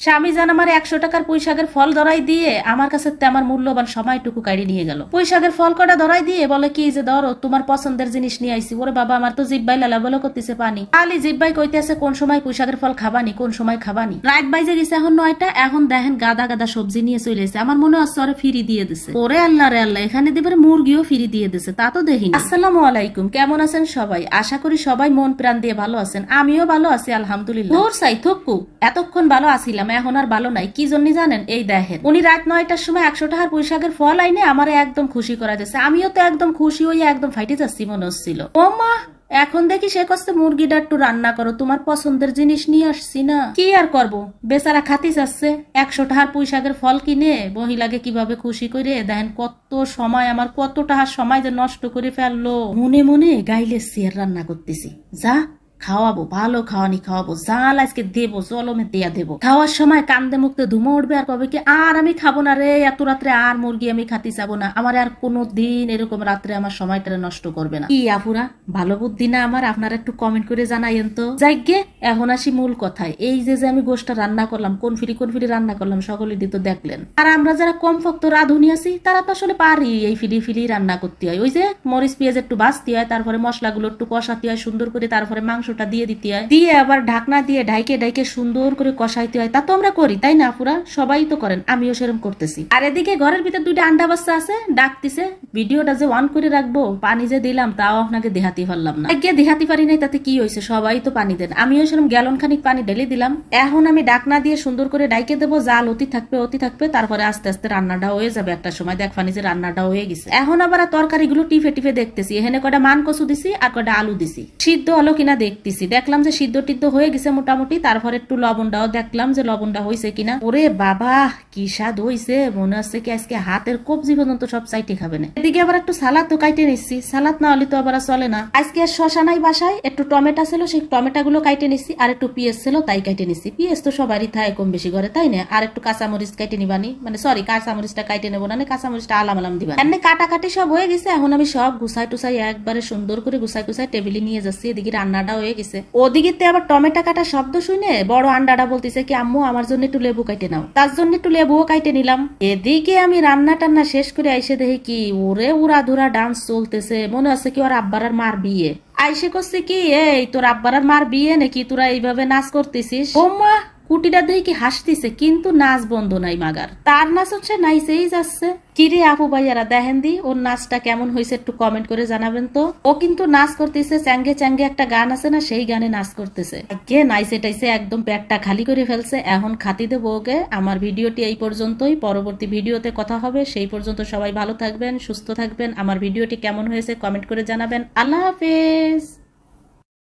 স্বামী জান আমার 100 টাকার পুঁইশাকের ফল ধরাই দিয়ে আমার কাছে আমার মূল্যবান সময়টুকু কাড়ি নিয়ে গেল। পুঁইশাকের ফল কটা ধরাই দিয়ে বলে কি যে ধরো তোমার পছন্দের জিনিস নিয়ে আইছি। ওরে বাবা, আমার তো জিব্বাই লালাবলো করতেছে পানি। খালি জিব্বাই কইতেছে কোন সময় পুঁইশাকের ফল খাবানি, কোন সময় খাবানি। রাত বাইজে গেছে এখন 9টা। এখন দেখেন গাদা গাদা সবজি নিয়ে চলে এসেছে। আমার মনে হচ্ছে ওরে ফিরি দিয়ে দিছে। ওরে আল্লাহ রে আল্লাহ, এখানে দিবার মুরগিও ফিরি দিয়ে দিছে, তা তো দেখি। আসসালামু আলাইকুম, কেমন আছেন সবাই? আশা করি সবাই মন প্রাণ দিয়ে ভালো আছেন। আমিও ভালো আছি আলহামদুলিল্লাহ। ওর সাই থক্কু, এতক্ষণ ভালো আছিলাম, এখন আর ভালো নাই। কি জন্য জানেন? এই দেখেন, উনি রাত 9টার সময় 100 টাকার পুঁইশাকের ফল আইনে আমারে একদম খুশি করা যাচ্ছে। আমিও তো একদম খুশি হইয়া একদম ফাইটে যাচ্ছি মনে হচ্ছিল। ও মা, এখন দেখি সে কষ্ট মুরগিটা একটু রান্না করো, তোমার পছন্দের জিনিস নিয়ে আসছি না। কি আর করবো, বেচারা খাতি যাচ্ছে 100 টাকার পুঁইশাকের ফল কিনে মহিলাকে কিভাবে খুশি করে। দেখেন কত সময়, আমার কত টাকার সময় যে নষ্ট করে ফেললো। মনে মনে গাইলে সের রান্না করতেছি। যা খাওয়াবো, ভালো খাওয়ানি খাওয়াবো, জাল আজকে দেবো, জলমে দেয়া দেবো। খাওয়ার সময় কান্দে মুখতে ধুমো উঠবে আর কবে কি আর আমি খাবো না রে, এত রাত্রে আর মুরগি আমি খাতে চাবো না। আমার আর কোনো দিন এরকম রাত্রে আমার সময়টা নষ্ট করবে না। কি আপুরা, ভালো বুদ্ধি না আমার? আপনারা একটু কমেন্ট করে জানাইয়েন তো। যাইগে এখন আসি মূল কথায়। এই যে আমি গোষ্ঠটা রান্না করলাম, কোন ফিরি রান্না করলাম সকলে দিত দেখলেন। আর আমরা যারা কম ফক্ত রাঁধুনি আছি তারা তো আসলে পারি এই ফিরি রান্না করতে হয়। ওই যে মরিচ পেঁয়াজ একটু ভাজতে হয়, তারপরে মশলাগুলো একটু কষাতে হয় সুন্দর করে, তারপরে মাংসটা দিয়ে দিতে হয়, দিয়ে আবার ঢাকনা দিয়ে ঢাইকে সুন্দর করে কষাইতে হয়। তা তো আমরা করি, তাই না আপুরা? সবাই তো করেন, আমিও সেরকম করতেছি। আর এদিকে ঘরের ভিতর 2টা আন্ডা বাচ্চা আছে, ডাকতেছে। ভিডিওটা যে অন করে রাখবো, পানি যে দিলাম তাও আপনাকে দেখাতে পারলাম না। গিয়ে দেখাতে পারি নাই, তাতে কি হয়েছে? সবাই তো পানি দেন, আমিও সেরকম গ্যালন খানিক পানি ঢেলে দিলাম। এখন আমি ঢাকনা দিয়ে সুন্দর করে ডাইকে দেবো। জাল অতি থাকবে, তারপরে আস্তে আস্তে রান্নাটা হয়ে যাবে। একটা সময় দেখবানি যে রান্নাটা হয়ে গেছে। এখন আবার তরকারিগুলো টিফে দেখতেছি। এখানে কটা মান কচু দিছি আর কটা আলু দিছি, সিদ্ধ হলো কিনা দেখতেছি। দেখলাম যে সিদ্ধ টিদ্ধ হয়ে গেছে মোটামুটি। তারপরে একটু লবণটাও দেখলাম যে লবণটা হয়েছে কিনা। ওরে বাবা, কি স্বাদ হয়েছে! মনে হচ্ছে কি আজকে হাতের কবজি পর্যন্ত সব চাইতে খাবে না। এদিকে আবার একটু সালাদ তো কাইটে নিচ্ছি, সালাদ না হলে তো আবার চলে না। আজকে আর শশা নাই বাসায়, একটু টমেটো ছিল, সেই টমেটো গুলো কাইটে নিচ্ছি। আর একটু পেঁয়াজ ছিল, তাই কাইটে নিচ্ছি। পেঁয়াজ তো সবারই থাকে কম বেশি করে, তাই না? আর একটু কাঁচামরিচ কাইটে নিবানি, মানে সরি কাঁচামরিচটা কাইটে নেবো না, কাঁচামরিচটা আলাম দিবা। এমনি কাটাকাটি সব হয়ে গেছে। এখন আমি সব গুছাই টুসাই একবারে সুন্দর করে গুছাই টেবিলে নিয়ে যাচ্ছি। এদিকে রান্নাটা হয়ে গেছে। ওদিকে আবার টমেটো কাটা শব্দ শুনে বড় আন্ডাটা বলতেছে কি আম্মু আমার জন্য একটু লেবু কাইটে নাও। তার জন্য একটু লেবুও কাইটে নিলাম। এদিকে আমি রান্না টান্না শেষ করে আইসে দেখি কি ওরে উড়াধুরা ডান্স চলতেছে। মনে হচ্ছে কি ওর আব্বার আর মার বিয়ে। আইসে করছে কি, এই তোর আব্বার আর মার বিয়ে নাকি, তোরা এইভাবে নাচ করতেছিস? ও মা, কুটিটা দেখি কি হাসতেছে, কিন্তু নাচ বন্ধ নাই মাগার। তার নাচ হচ্ছে নাইসেই যাচ্ছে। কিরে আপু ভাইয়ারা, দেখেন দি ওর নাচটা কেমন হয়েছে একটু কমেন্ট করে জানাবেন তো। ও কিন্তু নাচ করতেছে, চ্যাঙ্গে একটা গান আছে না, সেই গানে নাচ করতেছে। কে নাইসে টাইসে একদম পেটটা খালি করে ফেলছে। এখন খাতি দেবো ওকে। আমার ভিডিওটি এই পর্যন্তই, পরবর্তী ভিডিওতে কথা হবে। সেই পর্যন্ত সবাই ভালো থাকবেন, সুস্থ থাকবেন। আমার ভিডিওটি কেমন হয়েছে কমেন্ট করে জানাবেন। আল্লাহ হাফেজ।